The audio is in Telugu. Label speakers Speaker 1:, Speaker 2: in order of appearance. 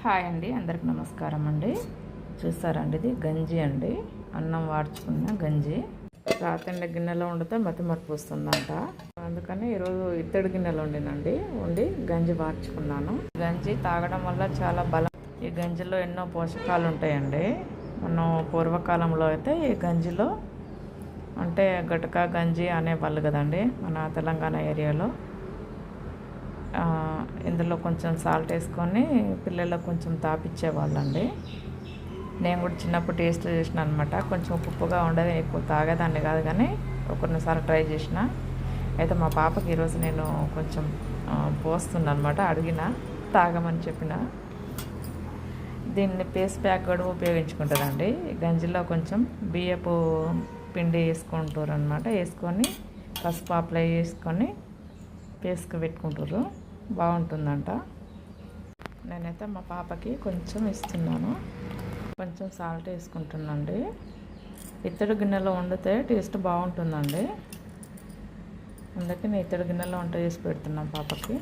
Speaker 1: హాయ్ అండి, అందరికి నమస్కారం అండి. చూస్తారండి, ఇది గంజి అండి, అన్నం వాడ్చుకున్న గంజి. రాతండి గిన్నెలో వండితే మతిమరుపు వస్తుందంట, అందుకని ఈరోజు ఇత్తడి గిన్నెలో వండినండి. వండి గంజి వాడ్చుకున్నాను. గంజి తాగడం వల్ల చాలా బలం. ఈ గంజిలో ఎన్నో పోషకాలు ఉంటాయండి. మనం పూర్వకాలంలో అయితే ఈ గంజిలో అంటే గటక గంజి అనేవాళ్ళు కదండి మన తెలంగాణ ఏరియాలో. ఇందులో కొంచెం సాల్ట్ వేసుకొని పిల్లలకు కొంచెం తాపిచ్చేవాళ్ళండి. నేను కూడా చిన్నప్పుడు టేస్ట్ చేసిన అనమాట. కొంచెం ఉప్పుగా ఉండదు, ఎక్కువ తాగేదాన్ని కాదు, కానీ కొన్నిసార్లు ట్రై చేసిన. అయితే మా పాపకి ఈరోజు నేను కొంచెం పోస్తున్నా అనమాట. అడిగిన తాగమని చెప్పిన. దీన్ని పేస్ట్ ప్యాక్ కూడా ఉపయోగించుకుంటుందండి. గంజిలో కొంచెం బియ్యపు పిండి వేసుకుంటారు అనమాట. వేసుకొని పసుపు అప్లై చేసుకొని పేస్ట్కి పెట్టుకుంటారు, బాగుంటుందంట. నేనైతే మా పాపకి కొంచెం ఇస్తున్నాను. కొంచెం సాల్ట్ వేసుకుంటున్నాండి. ఇత్తడి గిన్నెలో వండితే టేస్ట్ బాగుంటుందండి. అందుకే నేను ఇత్తడి గిన్నెలో వంట చేసి పెడుతున్నాను పాపకి.